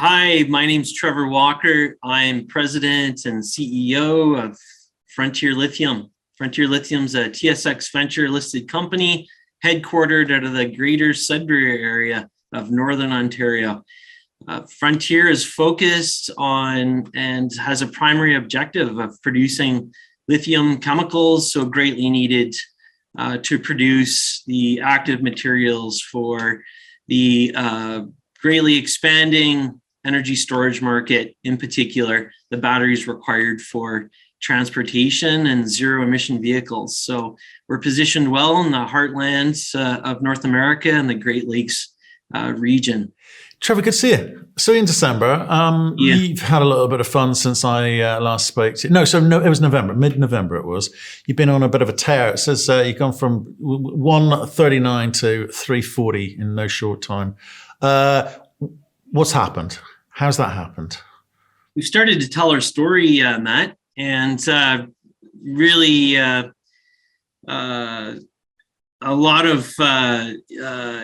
Hi, my name's Trevor Walker. I'm president and CEO of Frontier Lithium. Frontier Lithium's a TSX Venture listed company headquartered out of the greater Sudbury area of Northern Ontario. Frontier is focused on and has a primary objective of producing lithium chemicals, so greatly needed to produce the active materials for the greatly expanding energy storage market, in particular, the batteries required for transportation and zero emission vehicles. So we're positioned well in the heartlands of North America and the Great Lakes region. Trevor, good to see you. So in December, You've had a little bit of fun since I last spoke to you. No, it was November, mid-November it was. You've been on a bit of a tear. It says you've gone from 139 to 340 in no short time. What's happened? How's that happened? We've started to tell our story, Matt, and really a lot of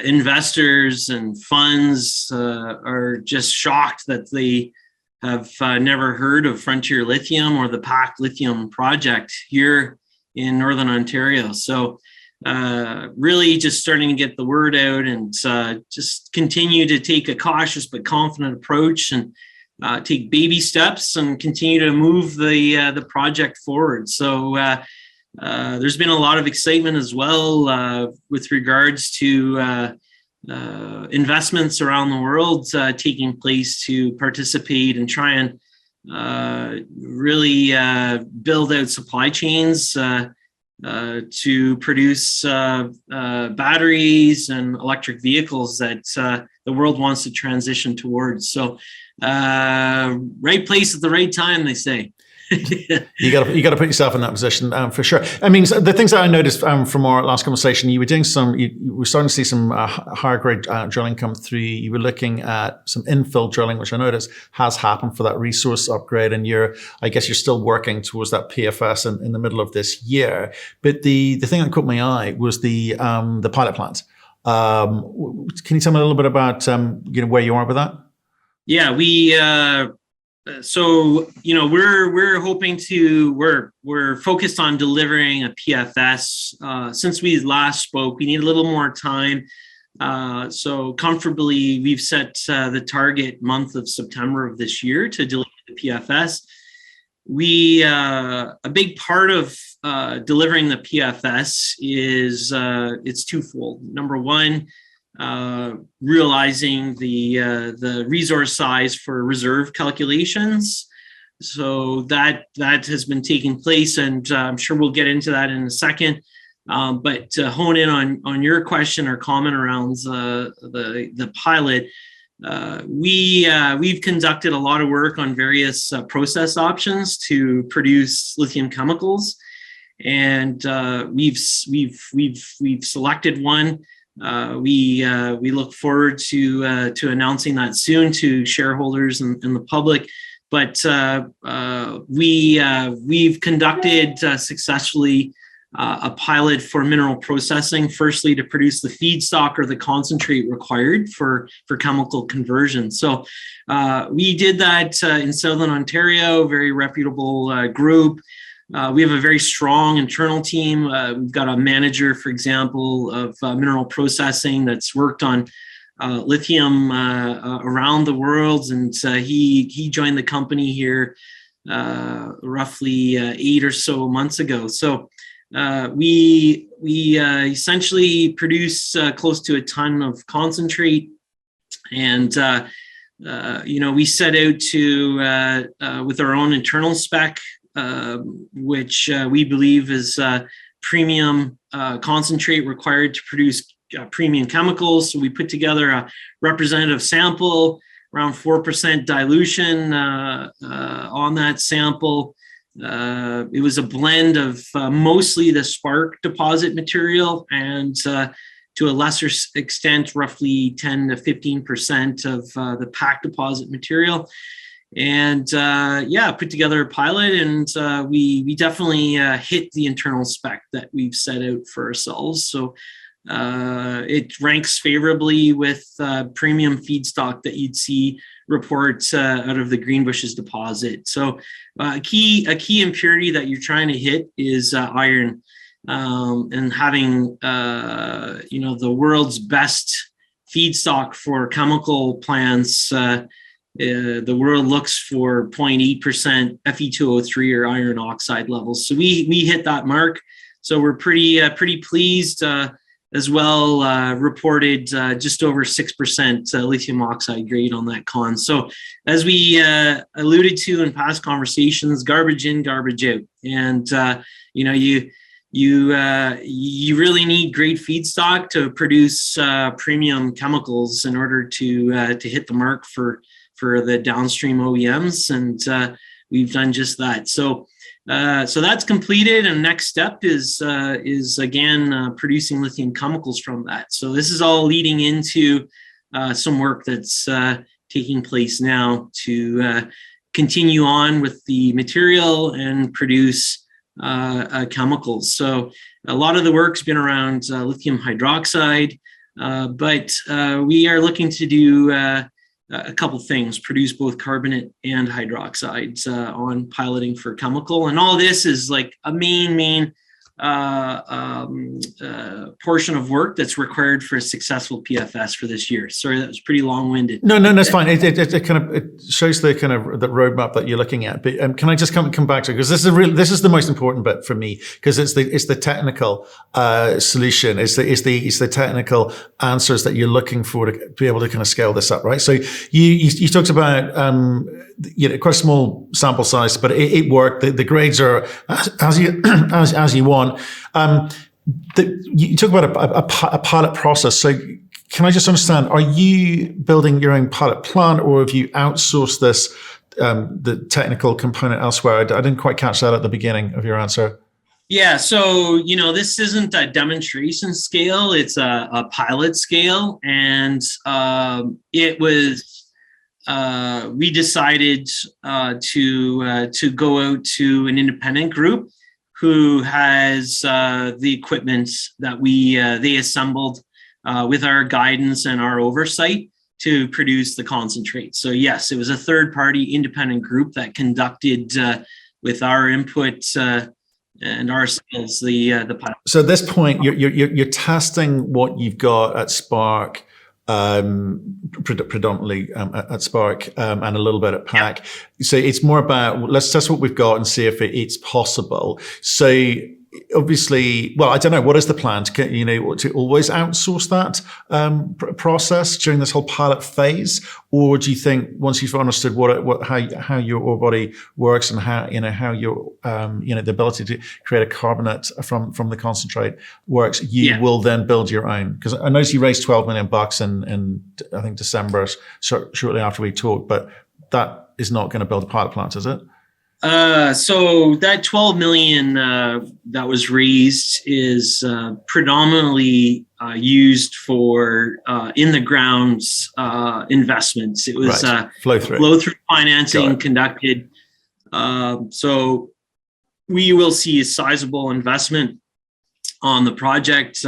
investors and funds are just shocked that they have never heard of Frontier Lithium or the PAK Lithium Project here in Northern Ontario. So really just starting to get the word out and just continue to take a cautious but confident approach and take baby steps and continue to move the project forward. So there's been a lot of excitement as well with regards to investments around the world taking place to participate and try and really build out supply chains to produce batteries and electric vehicles that the world wants to transition towards. So right place at the right time, they say. You got to put yourself in that position for sure. I mean, so the things that I noticed from our last conversation, you were doing you were starting to see some higher grade drilling come through. You were looking at some infill drilling, which I noticed has happened for that resource upgrade, and I guess you're still working towards that PFS in the middle of this year. But the thing that caught my eye was the pilot plant. Can you tell me a little bit about where you are with that? Yeah, so we're hoping we're focused on delivering a PFS. Since we last spoke, we need a little more time. So comfortably, we've set the target month of September of this year to deliver the PFS. A big part of delivering the PFS is it's twofold. Number one, realizing the resource size for reserve calculations. So that has been taking place, and I'm sure we'll get into that in a second. But to hone in on your question or comment around the pilot, we've conducted a lot of work on various process options to produce lithium chemicals, and we've selected one. We look forward to announcing that soon to shareholders and the public. But we've conducted successfully a pilot for mineral processing, firstly to produce the feedstock or the concentrate required for chemical conversion. So we did that in Southern Ontario, very reputable group. We have a very strong internal team. We've got a manager, for example, of mineral processing that's worked on lithium around the world, and he joined the company here roughly 8 or so months ago. So we essentially produce close to a ton of concentrate, and we set out to with our own internal spec, which we believe is premium concentrate required to produce premium chemicals. So we put together a representative sample, around 4% dilution on that sample. It was a blend of mostly the Spark deposit material and to a lesser extent, roughly 10 to 15% of the PAK deposit material. And put together a pilot, and we definitely hit the internal spec that we've set out for ourselves. So it ranks favorably with premium feedstock that you'd see reports out of the Greenbushes deposit. So a key impurity that you're trying to hit is iron, and having the world's best feedstock for chemical plants. The world looks for 0.8% Fe2O3 or iron oxide levels. So we hit that mark. So we're pretty pleased. As well, reported just over 6% lithium oxide grade on that con. So as we alluded to in past conversations, garbage in, garbage out. And you really need great feedstock to produce premium chemicals in order to hit the mark for the downstream OEMs, and we've done just that. So that's completed, and next step is again producing lithium chemicals from that. So this is all leading into some work that's taking place now to continue on with the material and produce chemicals. So a lot of the work's been around lithium hydroxide, but we are looking to do a couple things: produce both carbonate and hydroxides on piloting for chemical. And all this is like a main portion of work that's required for a successful PFS for this year. Sorry, that was pretty long-winded. No, that's fine. It kind of shows the kind of the roadmap that you're looking at. But can I just come back to it? Because this is the most important bit for me, because it's the technical solution. It's the technical answers that you're looking for to be able to kind of scale this up, right? So you talked about quite a small sample size, but it worked. The grades are as you want. You talk about a pilot process. So can I just understand, are you building your own pilot plant, or have you outsourced this, the technical component elsewhere? I didn't quite catch that at the beginning of your answer. Yeah, so this isn't a demonstration scale; it's a pilot scale, and it was. We decided to go out to an independent group who has the equipment that they assembled with our guidance and our oversight to produce the concentrate. So yes, it was a third-party independent group that conducted with our input and our skills the pilot. So at this point, you're testing what you've got at Spark. Predominantly at Spark and a little bit at PAK. Yeah. So it's more about, let's test what we've got and see if it's possible. So obviously, well, I don't know, what is the plan to always outsource that process during this whole pilot phase, or do you think once you've understood how your ore body works and how your the ability to create a carbonate from the concentrate works, you will then build your own? Because I noticed you raised $12 million in I think December, shortly after we talked, but that is not going to build a pilot plant, is it? So that 12 million that was raised is predominantly used for in the grounds investments. It was flow through financing conducted. So we will see a sizable investment on the project.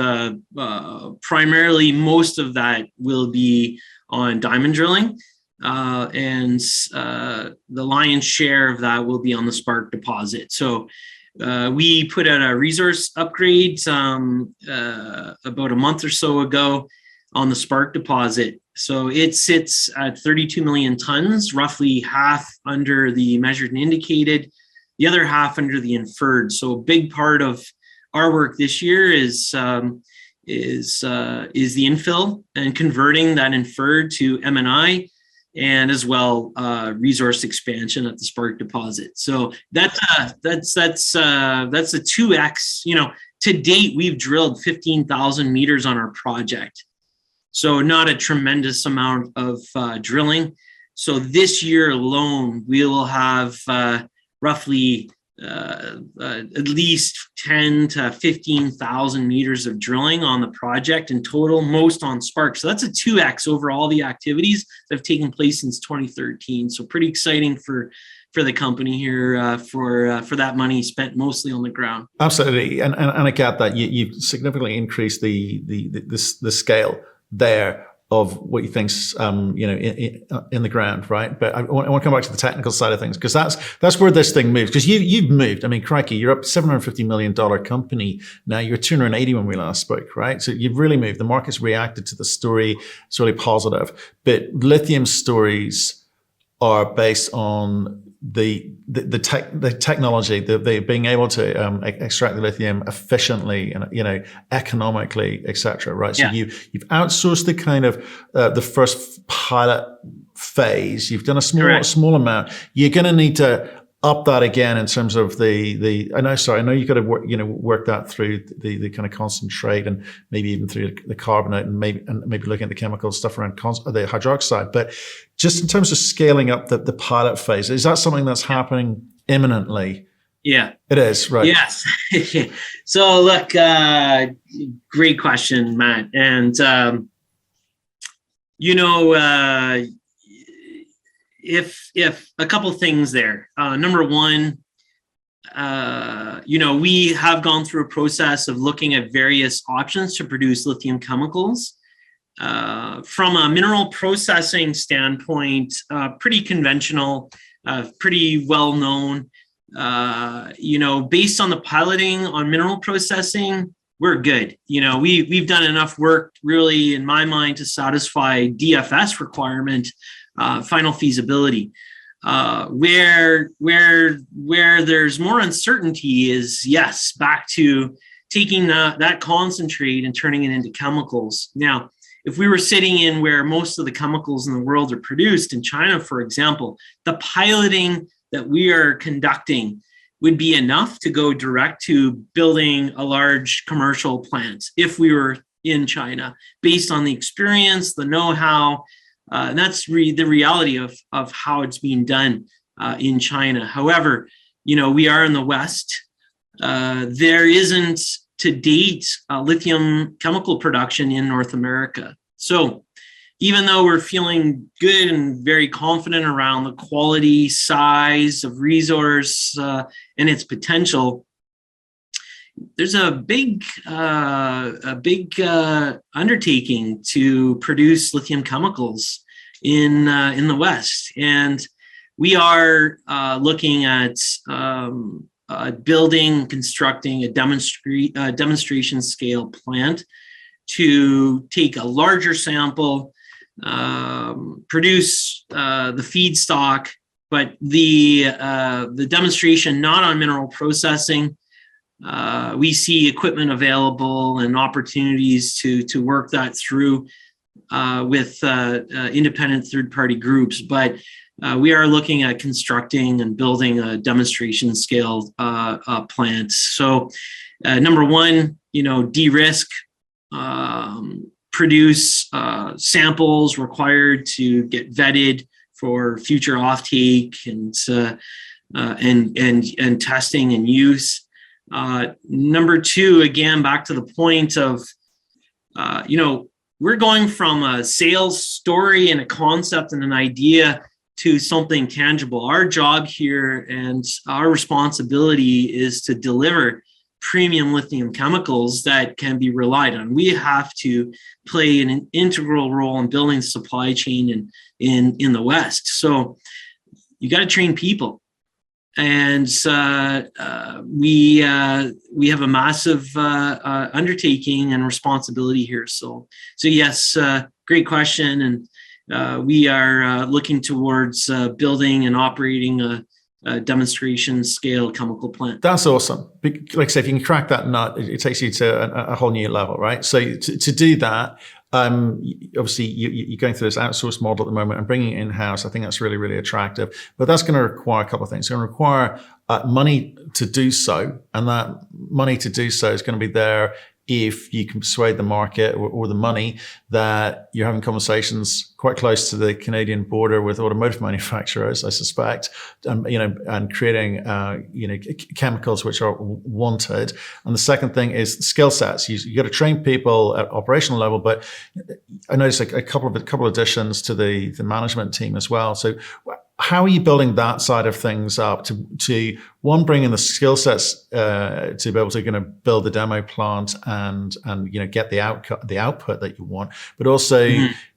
Primarily, most of that will be on diamond drilling. And the lion's share of that will be on the Spark deposit. So we put out a resource upgrade about a month or so ago on the Spark deposit. So it sits at 32 million tons, roughly half under the measured and indicated, the other half under the inferred. So a big part of our work this year is the infill and converting that inferred to M&I, and as well resource expansion at the Spark deposit. So that's a 2x. To date, we've drilled 15,000 meters on our project. So not a tremendous amount of drilling. So this year alone, we will have roughly at least 10 to 15,000 meters of drilling on the project in total, most on Spark. So that's a 2x over all the activities that have taken place since 2013. So pretty exciting for the company here, for that money spent mostly on the ground. Absolutely, and I get that you've significantly increased the scale there of what you think's in the ground, right? But I want to come back to the technical side of things, because that's where this thing moves. Because you've moved. I mean, crikey, you're up $750 million company now. You're 280 when we last spoke, right? So you've really moved. The market's reacted to the story. It's really positive. But lithium stories are based on the technology, the being able to extract the lithium efficiently and economically, etc. Right? So you've outsourced the kind of the first pilot phase. You've done a small amount. You're going to need to up that again in terms of I know you've got to work that through the kind of concentrate and maybe even through the carbonate and maybe looking at the chemical stuff around the hydroxide. But just in terms of scaling up the pilot phase, is that something that's happening imminently? Yeah, it is, right? Yes. So look, great question, Matt, and if a couple things there. Number one, we have gone through a process of looking at various options to produce lithium chemicals. From a mineral processing standpoint, pretty conventional, pretty well known. Based on the piloting on mineral processing, we're good. We've done enough work, really, in my mind, to satisfy DFS requirement. Final feasibility. Where there's more uncertainty is, yes, back to taking that concentrate and turning it into chemicals. Now, if we were sitting in where most of the chemicals in the world are produced, in China, for example, the piloting that we are conducting would be enough to go direct to building a large commercial plant if we were in China, based on the experience, the know-how. And that's the reality of how it's being done in China. However, we are in the West. There isn't, to date, lithium chemical production in North America. So even though we're feeling good and very confident around the quality, size of resource and its potential, there's a big undertaking to produce lithium chemicals in the West, and we are looking at building, constructing a demonstration scale plant to take a larger sample, produce the feedstock, but the demonstration not on mineral processing. We see equipment available and opportunities to work that through with independent third-party groups, but we are looking at constructing and building a demonstration scale plant. So, number one, de-risk, produce samples required to get vetted for future offtake and testing and use. Number two, again, back to the point of, we're going from a sales story and a concept and an idea to something tangible. Our job here and our responsibility is to deliver premium lithium chemicals that can be relied on. We have to play an integral role in building the supply chain in the West. So you got to train people. And we have a massive undertaking and responsibility here. So yes, great question. And we are looking towards building and operating a demonstration scale chemical plant. That's awesome. Like I said, if you can crack that nut, it takes you to a whole new level, right? So to do that, obviously you're going through this outsourced model at the moment and bringing it in-house. I think that's really, really attractive, but that's going to require a couple of things. It's going to require money to do so, and that money to do so is going to be there if you can persuade the market or the money that you're having conversations quite close to the Canadian border with automotive manufacturers, I suspect, and creating, chemicals which are wanted. And the second thing is skill sets. You got to train people at operational level, but I noticed a couple of additions to the management team as well. So how are you building that side of things up to one, bring in the skill sets to be able to kind of build the demo plant and get the output that you want, but also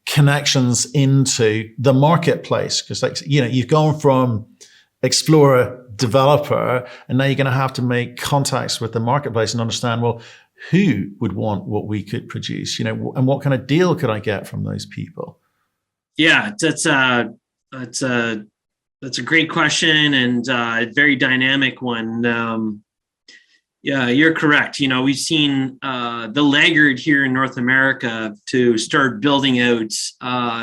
connections into the marketplace? Because you've gone from explorer, developer, and now you're going to have to make contacts with the marketplace and understand, well, who would want what we could produce, and what kind of deal could I get from those people? Yeah, that's a great question, and a very dynamic one. Yeah, you're correct. We've seen the laggard here in North America to start building out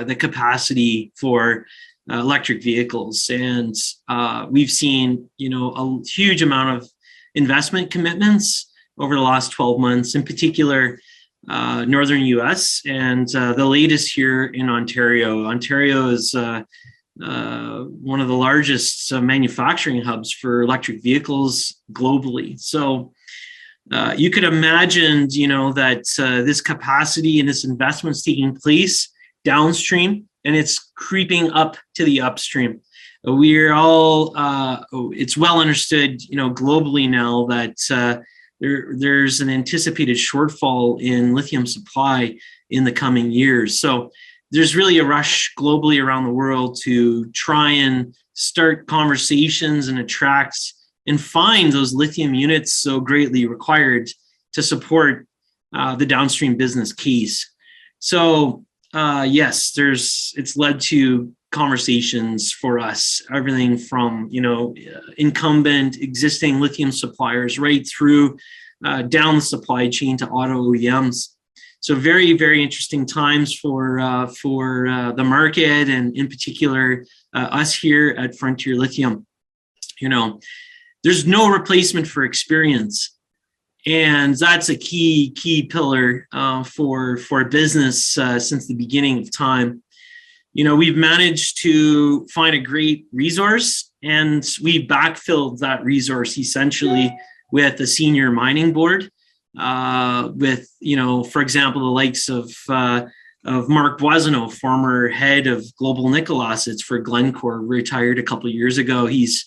the capacity for electric vehicles, and we've seen a huge amount of investment commitments over the last 12 months, in particular northern US, and the latest here in Ontario. Ontario is one of the largest manufacturing hubs for electric vehicles globally. So you could imagine, that this capacity and this investment is taking place downstream, and it's creeping up to the upstream. We're all, it's well understood, globally now that there's an anticipated shortfall in lithium supply in the coming years. So there's really a rush globally around the world to try and start conversations and attract and find those lithium units so greatly required to support the downstream business case. So yes, it's led to conversations for us, everything from incumbent existing lithium suppliers right through down the supply chain to auto OEMs. So very, very interesting times for the market, and in particular us here at Frontier Lithium. There's no replacement for experience, and that's a key pillar for business since the beginning of time. We've managed to find a great resource, and we backfilled that resource essentially with a senior mining board. With, for example, the likes of Mark Boisonneau, former head of global nickel assets for Glencore, retired a couple of years ago. He's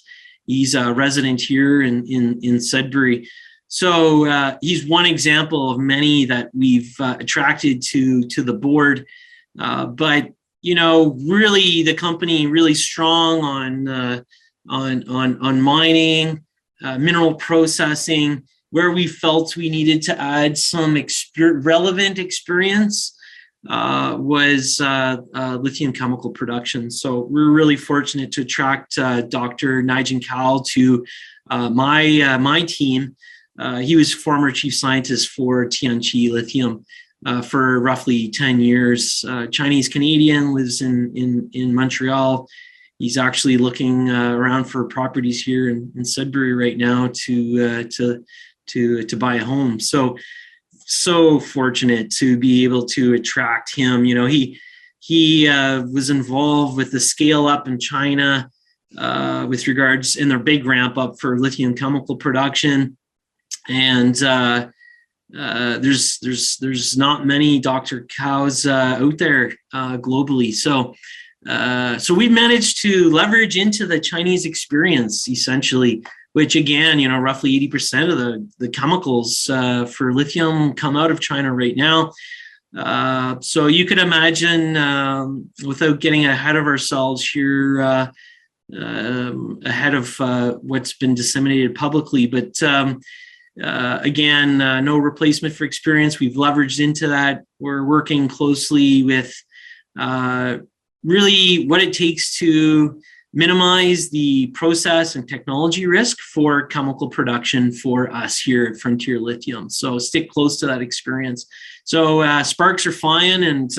a resident here in Sudbury. So he's one example of many that we've attracted to the board. But really the company really strong on mining, mineral processing. Where we felt we needed to add some relevant experience was lithium chemical production. So we're really fortunate to attract Dr. Nigel Cowell to my team. He was former chief scientist for Tianqi Lithium for roughly 10 years. Chinese Canadian, lives in Montreal. He's actually looking around for properties here in Sudbury right now to buy a home. So fortunate to be able to attract him. He was involved with the scale up in China with regards in their big ramp up for lithium chemical production. And there's not many Dr. Cows out there globally. So we managed to leverage into the Chinese experience essentially, which again, roughly 80% of the chemicals for lithium come out of China right now. So you could imagine, without getting ahead of ourselves here, ahead of what's been disseminated publicly, but again, no replacement for experience. We've leveraged into that. We're working closely with really what it takes to minimize the process and technology risk for chemical production for us here at Frontier Lithium. So stick close to that experience. So sparks are flying, and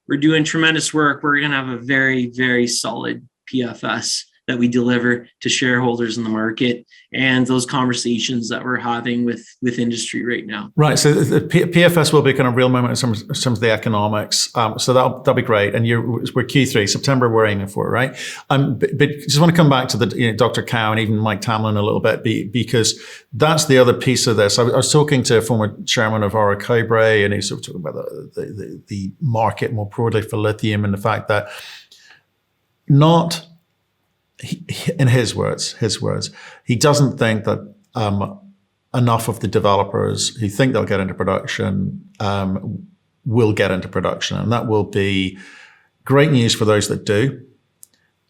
we're doing tremendous work. We're going to have a very, very solid PFS that we deliver to shareholders in the market, and those conversations that we're having with industry right now. Right. So the PFS will be kind of real moment in terms of the economics. So that'll be great. And we're Q3, September we're aiming for, right? But just want to come back to the Dr. Cow and even Mike Tamlin a little bit, because that's the other piece of this. I was talking to a former chairman of Orocobre, and he's sort of talking about the market more broadly for lithium, and the fact that in his words, he doesn't think that enough of the developers who think they'll get into production will get into production. And that will be great news for those that do.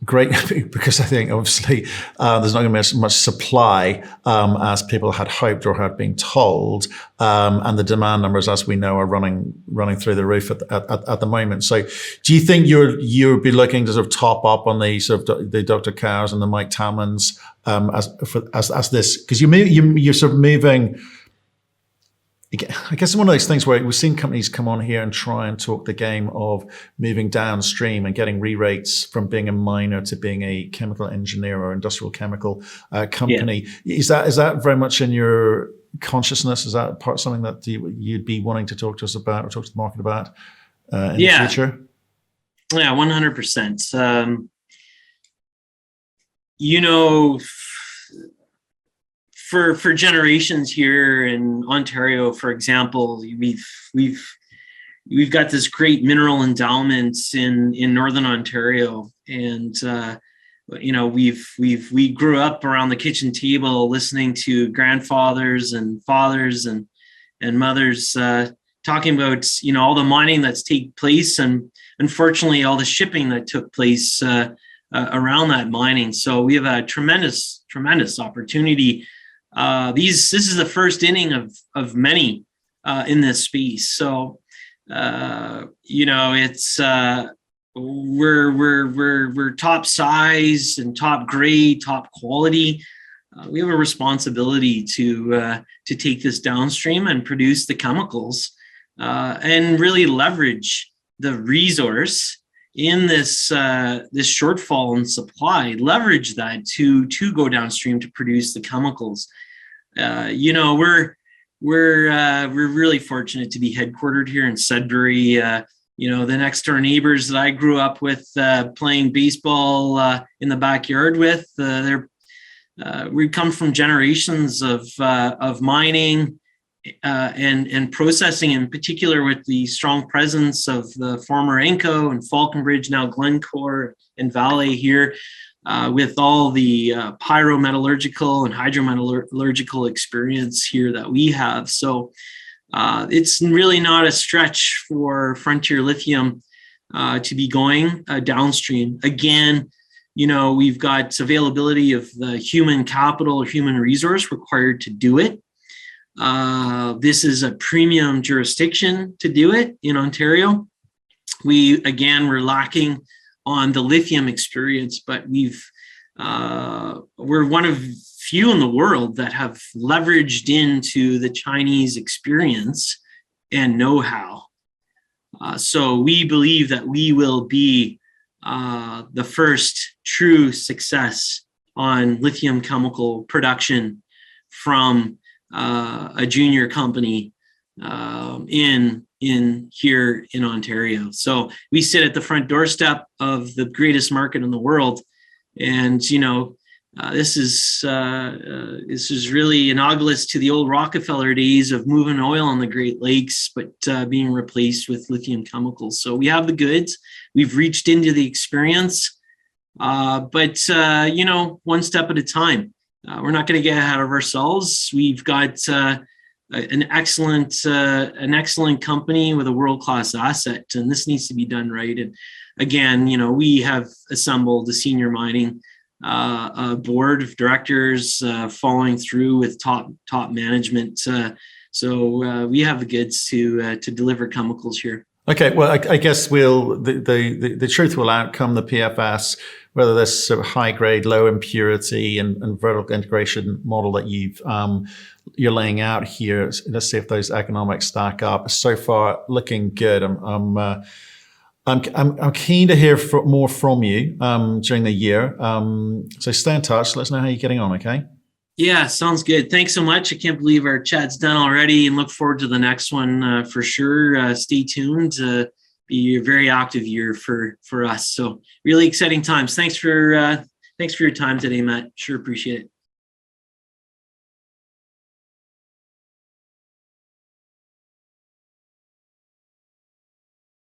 Great, because I think obviously there's not going to be as much supply as people had hoped or had been told, and the demand numbers, as we know, are running through the roof at the moment. So, do you think you'll be looking to sort of top up on the sort of the Dr. Cows and the Mike Tamlins as this, because you're sort of moving? I guess it's one of those things where we've seen companies come on here and try and talk the game of moving downstream and getting re-rates from being a miner to being a chemical engineer or industrial chemical company. Yeah. Is that very much in your consciousness? Is that something that you'd be wanting to talk to us about or talk to the market about in the future? Yeah, 100%. For generations here in Ontario, for example, we've got this great mineral endowment in Northern Ontario, and we grew up around the kitchen table listening to grandfathers and fathers and mothers talking about all the mining that's taken place, and unfortunately all the shipping that took place around that mining. So we have a tremendous opportunity. This is the first inning of many in this space. So it's we're top size and top grade, top quality. We have a responsibility to take this downstream and produce the chemicals and really leverage the resource in this shortfall in supply. Leverage that to go downstream to produce the chemicals. We're really fortunate to be headquartered here in Sudbury. The next door neighbors that I grew up with playing baseball in the backyard with, we come from generations of mining and processing, in particular with the strong presence of the former Inco and Falconbridge, now Glencore and Vale here. With all the pyrometallurgical and hydrometallurgical experience here that we have. So it's really not a stretch for Frontier Lithium to be going downstream. Again, we've got availability of the human capital or human resource required to do it. This is a premium jurisdiction to do it in Ontario. We're lacking on the lithium experience, but we're one of few in the world that have leveraged into the Chinese experience and know-how. So we believe that we will be the first true success on lithium chemical production from a junior company in here in Ontario. So we sit at the front doorstep of the greatest market in the world, and this is really analogous to the old Rockefeller days of moving oil on the Great Lakes, but being replaced with lithium chemicals. So we have the goods. We've reached into the experience, but one step at a time. We're not going to get ahead of ourselves. We've got an excellent company with a world-class asset, and this needs to be done right. And again, we have assembled a senior mining board of directors following through with top management. So we have the goods to deliver chemicals here. Okay, well, I guess the truth will outcome the PFS, whether this sort of high grade, low impurity and vertical integration model that you're laying out here. Let's see if those economics stack up. So far, looking good. I'm keen to hear more from you during the year. So stay in touch. Let us know how you're getting on. Okay. Yeah, sounds good. Thanks so much. I can't believe our chat's done already, and look forward to the next one for sure. Stay tuned. Be a very active year for us. So really exciting times. Thanks for your time today, Matt. Sure appreciate it.